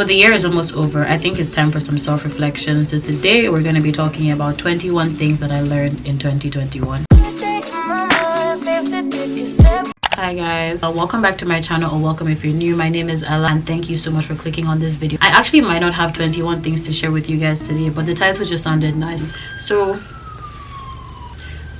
Well, the year is almost over. I think it's time for some self-reflection. So today we're going to be talking about 21 things that I learned in 2021. Hi guys, welcome back to my channel, or welcome if you're new. My name is Ella and thank you so much for clicking on this video. I actually might not have 21 things to share with you guys today, but the title just sounded nice, so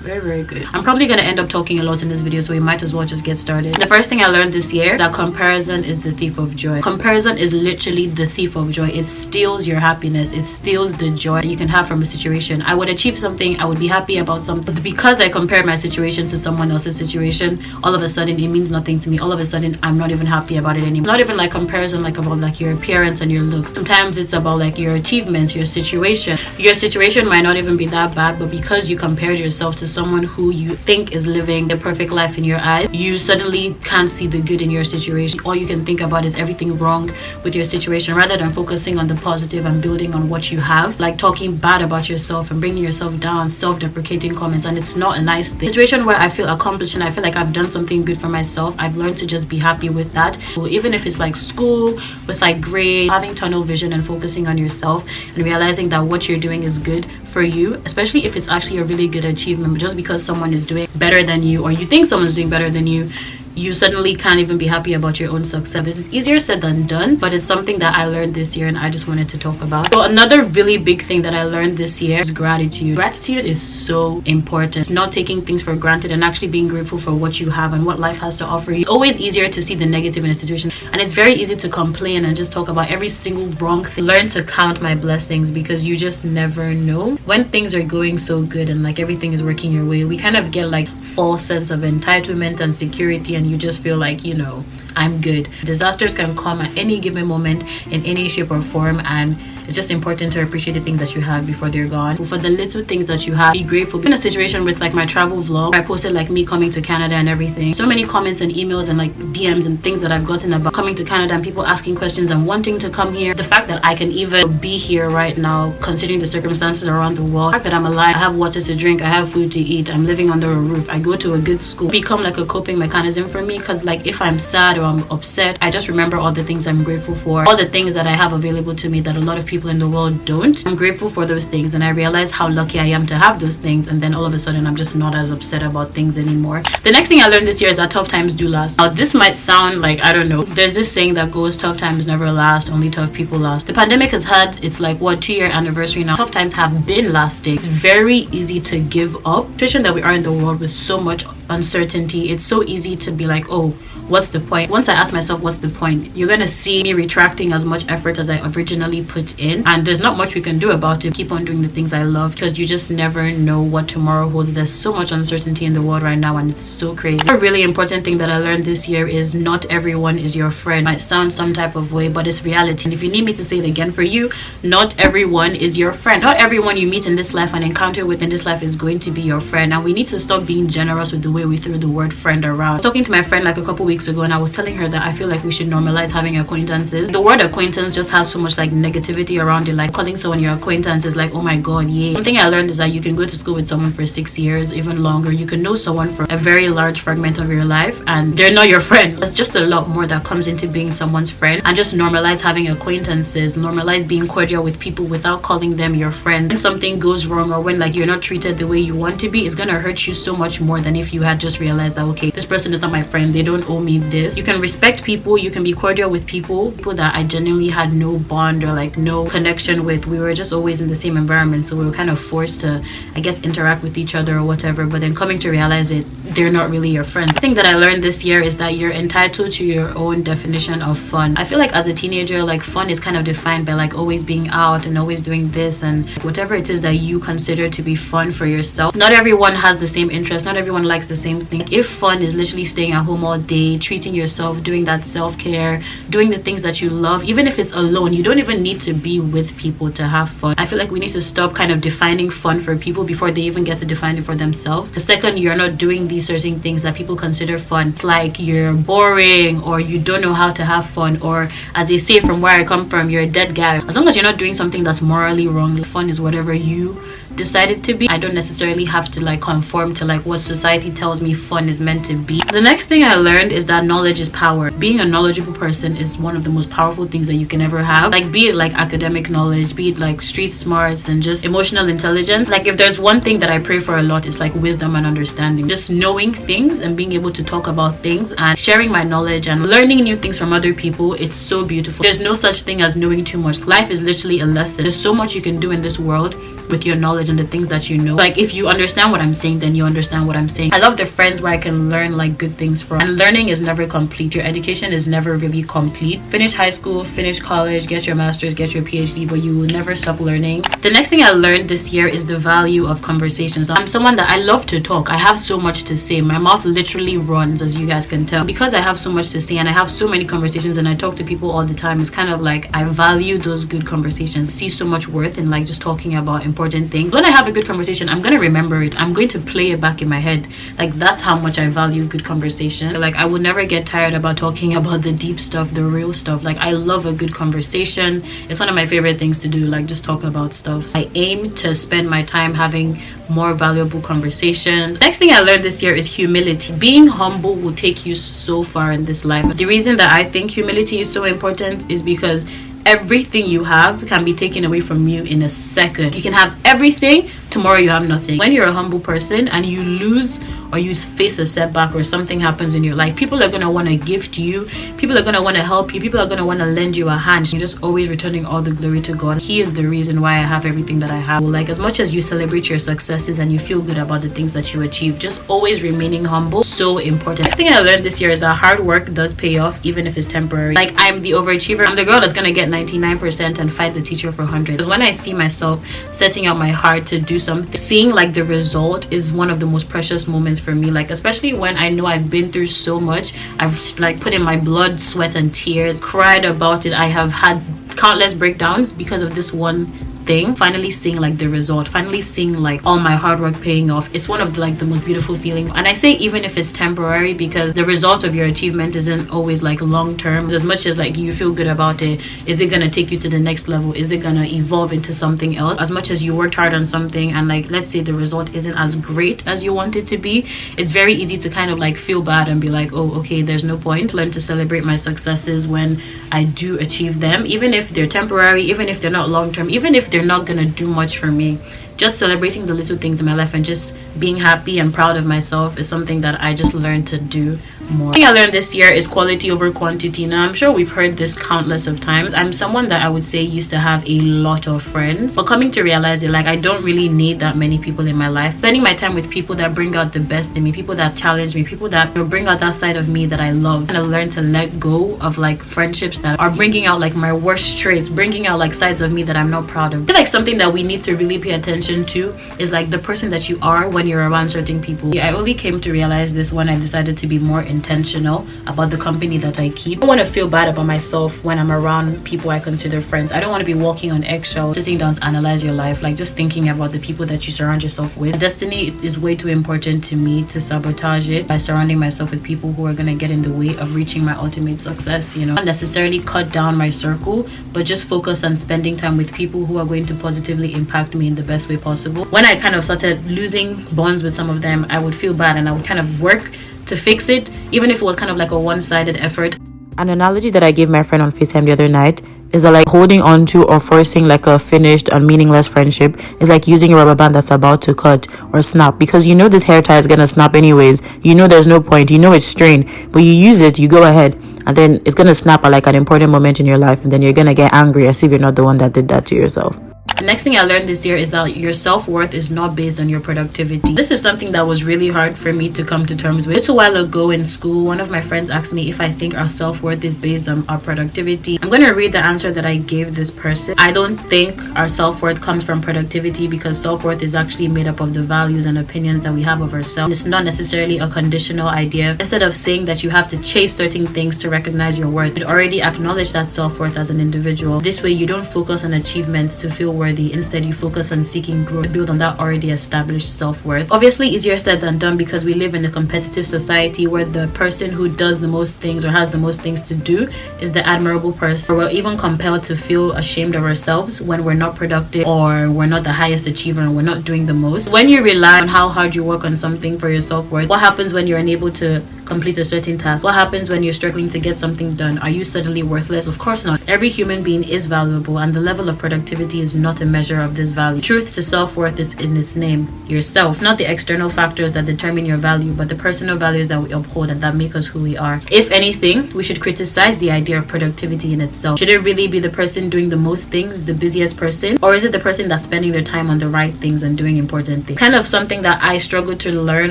very good. I'm probably going to end up talking a lot in this video, so we might as well just get started. The first thing I learned this year, that comparison is the thief of joy. Comparison is literally the thief of joy. It steals your happiness. It steals the joy you can have from a situation. I would achieve something, I would be happy about something, but because I compared my situation to someone else's situation, all of a sudden it means nothing to me. All of a sudden I'm not even happy about it anymore. It's not even like comparison like about like your appearance and your looks. Sometimes it's about like your achievements, your situation. Your situation might not even be that bad, but because you compared yourself to someone who you think is living the perfect life in your eyes, you suddenly can't see the good in your situation. All you can think about is everything wrong with your situation, rather than focusing on the positive and building on what you have. Like talking bad about yourself and bringing yourself down, self-deprecating comments, and it's not a nice thing. Situation where I feel accomplished and I feel like I've done something good for myself, I've learned to just be happy with that. So even if it's like school with like grades, having tunnel vision and focusing on yourself and realizing that what you're doing is good for you, especially if it's actually a really good achievement. But just because someone is doing better than you, or you think someone's doing better than you, you suddenly can't even be happy about your own success. This is easier said than done, but it's something that I learned this year and I just wanted to talk about. So another really big thing that I learned this year is gratitude. Gratitude is so important. It's not taking things for granted and actually being grateful for what you have and what life has to offer you. It's always easier to see the negative in a situation, and it's very easy to complain and just talk about every single wrong thing. Learn to count my blessings, because you just never know when things are going so good and like everything is working your way. We kind of get like false sense of entitlement and security, and you just feel like, you know, I'm good. Disasters can come at any given moment in any shape or form, and it's just important to appreciate the things that you have before they're gone. For the little things that you have, be grateful. In a situation with like my travel vlog, I posted like me coming to Canada and everything. So many comments and emails and like DMs and things that I've gotten about coming to Canada, and people asking questions and wanting to come here. The fact that I can even be here right now, considering the circumstances around the world, the fact that I'm alive, I have water to drink, I have food to eat, I'm living under a roof, I go to a good school, become like a coping mechanism for me. Because like if I'm sad or I'm upset, I just remember all the things I'm grateful for, all the things that I have available to me that a lot of people in the world don't. I'm grateful for those things, and I realize how lucky I am to have those things, and then all of a sudden I'm just not as upset about things anymore. The next thing I learned this year is that tough times do last. Now this might sound like, I don't know, there's this saying that goes, tough times never last, only tough people last. The pandemic has had its like what 2-year anniversary now. Tough times have been lasting. It's very easy to give up. The situation that we are in the world with so much uncertainty, it's so easy to be like, oh, what's the point? Once I ask myself what's the point, you're gonna see me retracting as much effort as I originally put in, and there's not much we can do about it. Keep on doing the things I love, because you just never know what tomorrow holds. There's so much uncertainty in the world right now, and it's so crazy. A really important thing that I learned this year is not everyone is your friend. It might sound some type of way, but it's reality. And if you need me to say it again for you, not everyone is your friend. Not everyone you meet in this life and encounter with in this life is going to be your friend. And we need to stop being generous with the way we throw the word friend around. I was talking to my friend like a couple weeks ago, and I was telling her that I feel like we should normalize having acquaintances. The word acquaintance just has so much like negativity around it. Like calling someone your acquaintance is like, oh my god, yeah. One thing I learned is that you can go to school with someone for 6 years, even longer. You can know someone for a very large fragment of your life, and they're not your friend. There's just a lot more that comes into being someone's friend. And just normalize having acquaintances, normalize being cordial with people without calling them your friend. When something goes wrong, or when like you're not treated the way you want to be, it's gonna hurt you so much more than if you had just realized that, okay, this person is not my friend, they don't owe me this. You can respect people, you can be cordial with people that I genuinely had no bond or like no connection with. We were just always in the same environment, so we were kind of forced to, I guess, interact with each other or whatever. But then coming to realize it, they're not really your friends. The thing that I learned this year is that you're entitled to your own definition of fun. I feel like as a teenager, like fun is kind of defined by like always being out and always doing this and whatever it is that you consider to be fun for yourself. Not everyone has the same interest, not everyone likes the same thing. If fun is literally staying at home all day, treating yourself, doing that self-care, doing the things that you love, even if it's alone, you don't even need to be with people to have fun. I feel like we need to stop kind of defining fun for people before they even get to define it for themselves. The second you're not doing these certain things that people consider fun, it's like you're boring or you don't know how to have fun, or as they say from where I come from, you're a dead guy. As long as you're not doing something that's morally wrong, fun is whatever you decided to be. I don't necessarily have to like conform to like what society tells me fun is meant to be. The next thing I learned is that knowledge is power. Being a knowledgeable person is one of the most powerful things that you can ever have. Like, be it like academic knowledge, be it like street smarts and just emotional intelligence. Like, if there's one thing that I pray for a lot, it's like wisdom and understanding. Just knowing things and being able to talk about things and sharing my knowledge and learning new things from other people. It's so beautiful. There's no such thing as knowing too much. Life is literally a lesson. There's so much you can do in this world with your knowledge and the things that you know. Like, if you understand what I'm saying, then you understand what I'm saying. I love the friends where I can learn like good things from. And learning is never complete. Your education is never really complete. Finish high school, finish college, get your master's, get your PhD, but you will never stop learning. The next thing I learned this year is the value of conversations. I'm someone that I love to talk. I have so much to say. My mouth literally runs, as you guys can tell. Because I have so much to say and I have so many conversations and I talk to people all the time, it's kind of like I value those good conversations. See so much worth in like just talking about important things. When I have a good conversation, I'm gonna remember it. I'm going to play it back in my head. Like, that's how much I value good conversation. Like, I will never get tired about talking about the deep stuff, the real stuff. Like, I love a good conversation. It's one of my favorite things to do, like just talk about stuff. I aim to spend my time having more valuable conversations. Next thing I learned this year is humility. Being humble will take you so far in this life. The reason that I think humility is so important is because everything you have can be taken away from you in a second. You can have everything, tomorrow you have nothing. When you're a humble person and you lose or you face a setback or something happens in your life, people are going to want to gift you, people are going to want to help you, people are going to want to lend you a hand. You're just always returning all the glory to God. He is the reason why I have everything that I have. Like, as much as you celebrate your successes and you feel good about the things that you achieve, just always remaining humble, so important. Next thing I learned this year is that hard work does pay off, even if it's temporary. Like, I'm the overachiever. I'm the girl that's going to get 99% and fight the teacher for 100. Because when I see myself setting out my heart to do something, seeing like the result is one of the most precious moments for me. Like, especially when I know I've been through so much, I've like put in my blood, sweat and tears, cried about it. I have had countless breakdowns because of this one thing. Finally seeing like the result, finally seeing like all my hard work paying off, it's one of like the most beautiful feelings. And I say even if it's temporary, because the result of your achievement isn't always like long term. As much as like you feel good about it, is it gonna take you to the next level? Is it gonna evolve into something else? As much as you worked hard on something and like, let's say the result isn't as great as you want it to be, it's very easy to kind of like feel bad and be like, oh, okay, there's no point. Learn to celebrate my successes when I do achieve them, even if they're temporary, even if they're not long term, even if they're not gonna do much for me. Just celebrating the little things in my life and just being happy and proud of myself is something that I just learned to do more. The thing I learned this year is quality over quantity. Now, I'm sure we've heard this countless of times. I'm someone that I would say used to have a lot of friends, but coming to realize it, like, I don't really need that many people in my life. Spending my time with people that bring out the best in me, people that challenge me, people that bring out that side of me that I love. And I learned to let go of like friendships that are bringing out like my worst traits, bringing out like sides of me that I'm not proud of. I feel like something that we need to really pay attention to is like the person that you are when you're around certain people. I only came to realize this when I decided to be more intentional about the company that I keep. I don't want to feel bad about myself when I'm around people I consider friends. I don't want to be walking on eggshells, sitting down to analyze your life, like just thinking about the people that you surround yourself with. Destiny is way too important to me to sabotage it by surrounding myself with people who are going to get in the way of reaching my ultimate success, you know. Not necessarily cut down my circle, but just focus on spending time with people who are going to positively impact me in the best way possible. When I kind of started losing bonds with some of them, I would feel bad and I would kind of work to fix it, even if it was kind of like a one-sided effort. An analogy that I gave my friend on FaceTime the other night is that like holding on to or forcing like a finished and meaningless friendship is like using a rubber band that's about to cut or snap, because you know this hair tie is gonna snap anyways. You know there's no point, you know it's strained, but you use it, you go ahead, and then it's gonna snap at like an important moment in your life, and then you're gonna get angry as if you're not the one that did that to yourself. The next thing I learned this year is that your self-worth is not based on your productivity. This is something that was really hard for me to come to terms with. A little while ago in school, one of my friends asked me if I think our self-worth is based on our productivity. I'm going to read the answer that I gave this person. I don't think our self-worth comes from productivity, because self-worth is actually made up of the values and opinions that we have of ourselves. It's not necessarily a conditional idea. Instead of saying that you have to chase certain things to recognize your worth, you already acknowledge that self-worth as an individual. This way you don't focus on achievements to feel worthy worthy. Instead, you focus on seeking growth to build on that already established self-worth. Obviously, easier said than done because we live in a competitive society where the person who does the most things or has the most things to do is the admirable person. Or we're even compelled to feel ashamed of ourselves when we're not productive or we're not the highest achiever and we're not doing the most. When you rely on how hard you work on something for your self-worth, what happens when you're unable to complete a certain task? What happens when you're struggling to get something done? Are you suddenly worthless? Of course not. Every human being is valuable, and the level of productivity is not a measure of this value. Truth to self-worth is in its name, yourself. It's not the external factors that determine your value, but the personal values that we uphold and that make us who we are. If anything, we should criticize the idea of productivity in itself. Should it really be the person doing the most things, the busiest person, or is it the person that's spending their time on the right things and doing important things? Kind of something that I struggle to learn,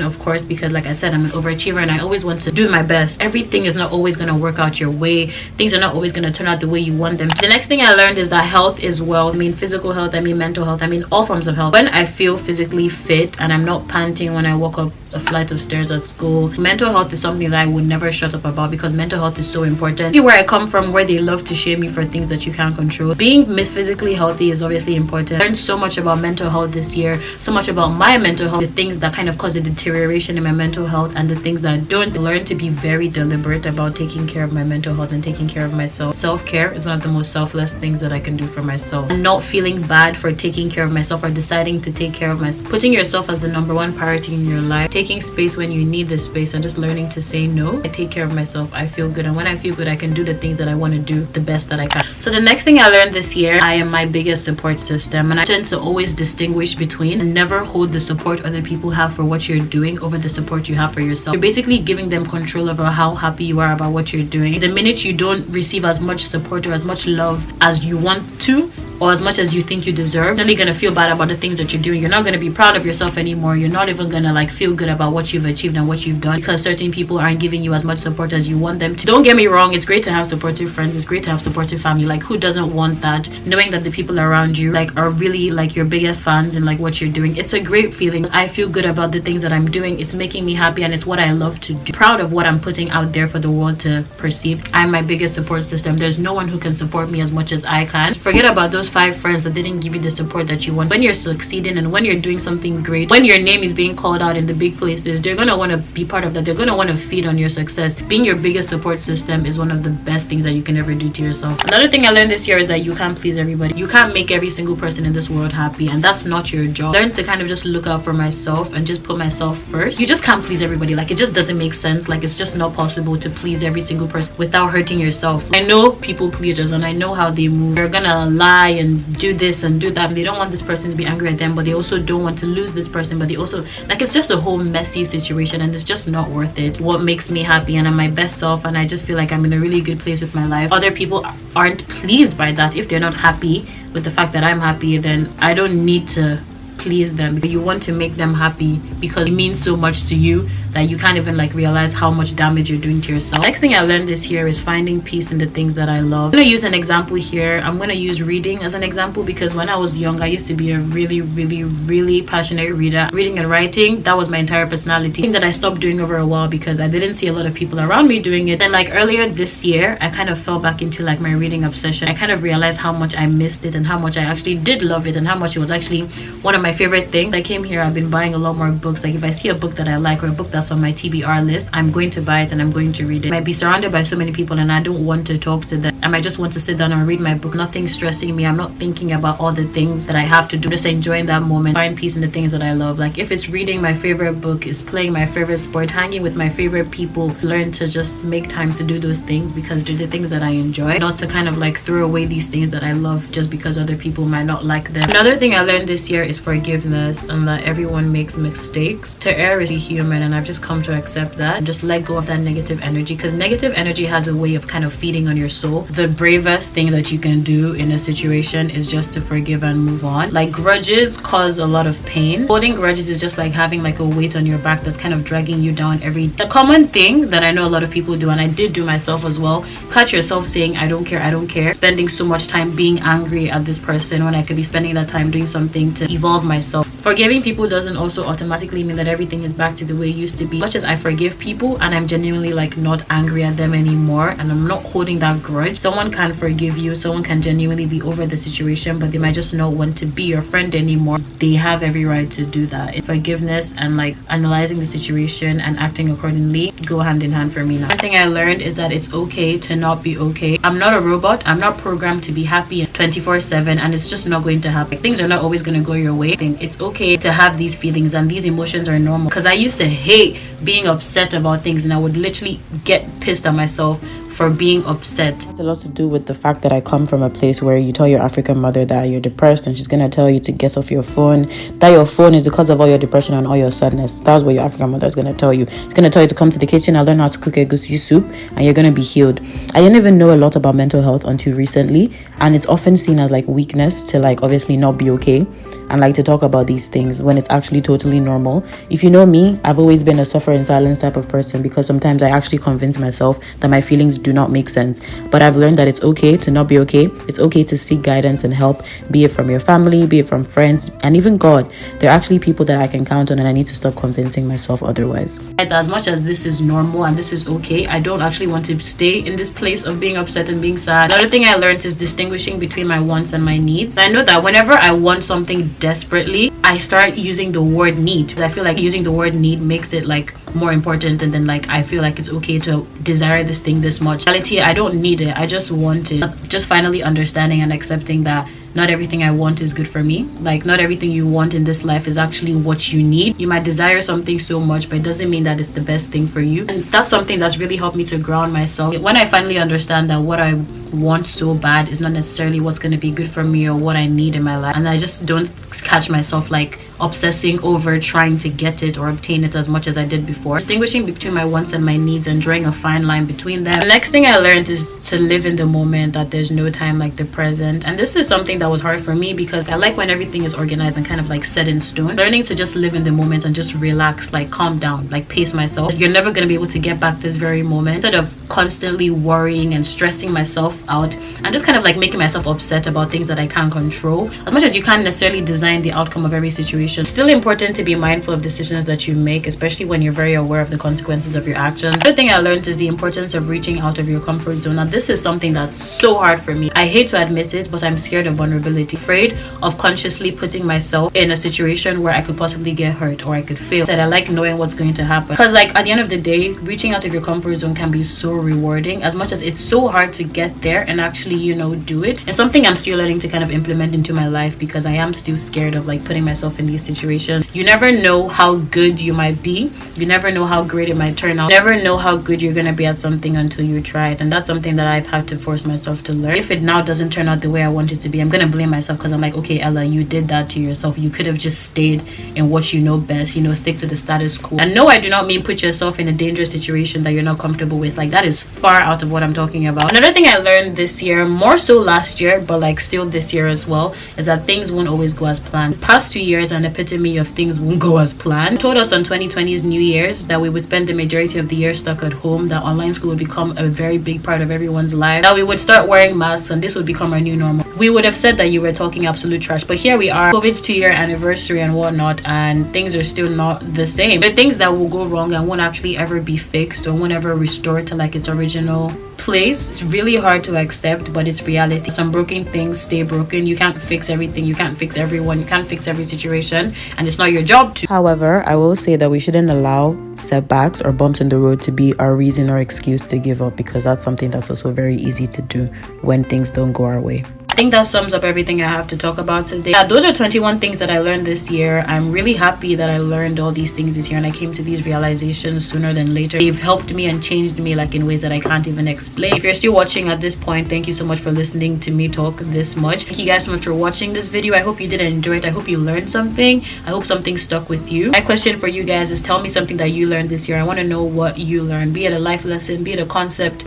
of course, because like I said, I'm an overachiever and I always want to do my best. Everything is not always going to work out your way. Things are not always going to turn out the way you want them. The next thing I learned is that health is wealth. I mean physical health, I mean mental health, I mean all forms of health. When I feel physically fit and I'm not panting when I walk up a flight of stairs at school, mental health is something that I would never shut up about because mental health is so important. See where I come from, where they love to shame you for things that you can't control. Being physically healthy is obviously important. I learned so much about mental health this year, so much about my mental health, the things that kind of cause a deterioration in my mental health and the things that don't. Learn to be very deliberate about taking care of my mental health and taking care of myself. Self-care is one of the most selfless things that I can do for myself. And not feeling bad for taking care of myself or deciding to take care of myself. Putting yourself as the number one priority in your life. Taking space when you need the space and just learning to say no. I take care of myself. I feel good, and when I feel good, I can do the things that I want to do the best that I can. So the next thing I learned this year, I am my biggest support system, and I tend to always distinguish between and never hold the support other people have for what you're doing over the support you have for yourself. You're basically giving them control over how happy you are about what you're doing. The minute you don't receive as much support or as much love as you want to, or as much as you think you deserve, you're really gonna feel bad about the things that you're doing. You're not gonna be proud of yourself anymore. You're not even gonna like feel good about what you've achieved and what you've done because certain people aren't giving you as much support as you want them to. Don't get me wrong, it's great to have supportive friends, it's great to have supportive family. Like, who doesn't want that? Knowing that the people around you like are really like your biggest fans and like what you're doing, it's a great feeling. I feel good about the things that I'm doing. It's making me happy and it's what I love to do. Proud of what I'm putting out there for the world to perceive. I'm my biggest support system. There's no one who can support me as much as I can. Forget about those 5 friends that didn't give you the support that you want. When you're succeeding and when you're doing something great, when your name is being called out in the big places, they're gonna want to be part of that. They're gonna want to feed on your success. Being your biggest support system is one of the best things that you can ever do to yourself. Another thing I learned this year is that you can't please everybody. You can't make every single person in this world happy, and that's not your job. Learn to kind of just look out for myself and just put myself first. You just can't please everybody. Like, it just doesn't make sense. Like, it's just not possible to please every single person without hurting yourself. I know people pleasers and I know how they move. They're gonna lie and do this and do that. They don't want this person to be angry at them, but they also don't want to lose this person, but they also like, it's just a whole messy situation and it's just not worth it. What makes me happy and I'm my best self and I just feel like I'm in a really good place with my life. Other people aren't pleased by that. If they're not happy with the fact that I'm happy, then I don't need to please them. You want to make them happy because it means so much to you that you can't even like realize how much damage you're doing to yourself. Next thing I learned this year is finding peace in the things that I love. I'm gonna use an example here. I'm gonna use reading as an example because when I was young, I used to be a really passionate reader. Reading and writing, that was my entire personality. Thing that I stopped doing over a while because I didn't see a lot of people around me doing it. Then like earlier this year, I kind of fell back into like my reading obsession. I kind of realized how much I missed it and how much I actually did love it and how much it was actually one of my favorite things. I came here, I've been buying a lot more books. Like if I see a book that I like or a book that's on my TBR list, I'm going to buy it and I'm going to read it. I might be surrounded by so many people and I don't want to talk to them. I might just want to sit down and read my book. Nothing stressing me. I'm not thinking about all the things that I have to do. Just enjoying that moment. Find peace in the things that I love. Like if it's reading my favorite book, is playing my favorite sport, hanging with my favorite people, learn to just make time to do those things because they're the things that I enjoy. Not to kind of like throw away these things that I love just because other people might not like them. Another thing I learned this year is forgiveness and that everyone makes mistakes. To err is human and I've just come to accept that and just let go of that negative energy because negative energy has a way of kind of feeding on your soul. The bravest thing that you can do in a situation is just to forgive and move on. Like grudges cause a lot of pain. Holding grudges is just like having like a weight on your back that's kind of dragging you down every day. The common thing that I know a lot of people do, and I did do myself as well, catch yourself saying I don't care, spending so much time being angry at this person when I could be spending that time doing something to evolve myself. Forgiving people doesn't also automatically mean that everything is back to the way it used to be. As much as I forgive people and I'm genuinely like not angry at them anymore and I'm not holding that grudge, someone can forgive you, someone can genuinely be over the situation, but they might just not want to be your friend anymore. They have every right to do that. Forgiveness and like analyzing the situation and acting accordingly go hand in hand for me now. One thing I learned is that it's okay to not be okay. I'm not a robot. I'm not programmed to be happy 24/7, and it's just not going to happen. Things are not always going to go your way. It's okay to have these feelings, and these emotions are normal, because I used to hate being upset about things, and I would literally get pissed at myself for being upset. It has a lot to do with the fact that I come from a place where you tell your African mother that you're depressed and she's going to tell you to get off your phone, that your phone is the cause of all your depression and all your sadness. That's what your African mother is going to tell you. She's going to tell you to come to the kitchen and learn how to cook egusi soup and you're going to be healed. I didn't even know a lot about mental health until recently, and it's often seen as like weakness to like obviously not be okay and like to talk about these things when it's actually totally normal. If you know me, I've always been a suffer in silence type of person, because sometimes I actually convince myself that my feelings do not make sense. But I've learned that it's okay to not be okay. It's okay to seek guidance and help, be it from your family, be it from friends, and even God. They're actually people that I can count on, and I need to stop convincing myself otherwise. As much as this is normal and this is okay, I don't actually want to stay in this place of being upset and being sad. Another thing I learned is distinguishing between my wants and my needs. I know that whenever I want something desperately, I start using the word need. I feel like using the word need makes it like more important, and then like I feel like it's okay to desire this thing this much. In reality, I don't need it, I just want it. Just finally understanding and accepting that not everything I want is good for me. Like, not everything you want in this life is actually what you need. You might desire something so much, but it doesn't mean that it's the best thing for you. And that's something that's really helped me to ground myself. When I finally understand that what I want so bad is not necessarily what's going to be good for me or what I need in my life, and I just don't catch myself like obsessing over trying to get it or obtain it as much as I did before. Distinguishing between my wants and my needs and drawing a fine line between them. The next thing I learned is to live in the moment, that there's no time like the present. And this is something that was hard for me, because I like when everything is organized and kind of like set in stone. Learning to just live in the moment and just relax, like calm down, like pace myself. You're never going to be able to get back this very moment. Instead of constantly worrying and stressing myself out and just kind of like making myself upset about things that I can't control. As much as you can't necessarily design the outcome of every situation, it's still important to be mindful of decisions that you make, especially when you're very aware of the consequences of your actions. Another thing I learned is the importance of reaching out of your comfort zone. Now, this is something that's so hard for me. I hate to admit it, but I'm scared of vulnerability, afraid of consciously putting myself in a situation where I could possibly get hurt or I could fail. I like knowing what's going to happen, because like at the end of the day, reaching out of your comfort zone can be so rewarding. As much as it's so hard to get there and actually, you know, do it, it's something I'm still learning to kind of implement into my life, because I am still scared of like putting myself in these situations. You never know how good you might be. You never know how great it might turn out. You never know how good you're gonna be at something until you try it, and that's something that I've had to force myself to learn. If it now doesn't turn out the way I want it to be, I'm gonna blame myself, because I'm like, okay, Ella, you did that to yourself. You could have just stayed in what you know best, you know, stick to the status quo. And no, I do not mean put yourself in a dangerous situation that you're not comfortable with. Like, that is far out of what I'm talking about. Another thing I learned this year, more so last year, but like still this year as well, is that things won't always go as planned. The past 2 years are an epitome of things won't go as planned. It told us on 2020's New Year's that we would spend the majority of the year stuck at home, that online school would become a very big part of everyone's life, that we would start wearing masks and this would become our new normal. We would have said that you were talking absolute trash, but here we are, COVID's 2-year anniversary and whatnot, and things are still not the same. The things that will go wrong and won't actually ever be fixed or won't ever restore to like its original place. It's really hard to accept, but it's reality. Some broken things stay broken. You can't fix everything, you can't fix everyone, you can't fix every situation, and it's not your job to. However, I will say that we shouldn't allow setbacks or bumps in the road to be our reason or excuse to give up, because that's something that's also very easy to do when things don't go our way. I think that sums up everything I have to talk about today. Yeah, those are 21 things that I learned this year. I'm really happy that I learned all these things this year and I came to these realizations sooner than later. They've helped me and changed me like in ways that I can't even explain. If you're still watching at this point, thank you so much for listening to me talk this much. Thank you guys so much for watching this video. I hope you did enjoy it. I hope you learned something. I hope something stuck with you. My question for you guys is, tell me something that you learned this year. I want to know what you learned, be it a life lesson, be it a concept,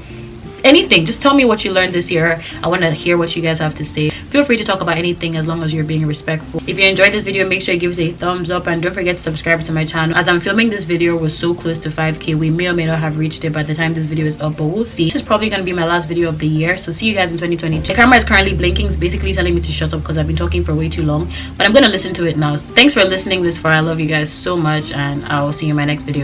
anything. Just tell me what you learned this year. I want to hear what you guys have to say. Feel free to talk about anything as long as you're being respectful. If you enjoyed this video, make sure you give us a thumbs up and don't forget to subscribe to my channel. As I'm filming this video, we're so close to 5k. We may or may not have reached it by the time this video is up, but we'll see. This is probably going to be my last video of the year, so see you guys in 2022. The camera is currently blinking. It's basically telling me to shut up because I've been talking for way too long, but I'm going to listen to it now. Thanks for listening this far. I love you guys so much, and I'll see you in my next video.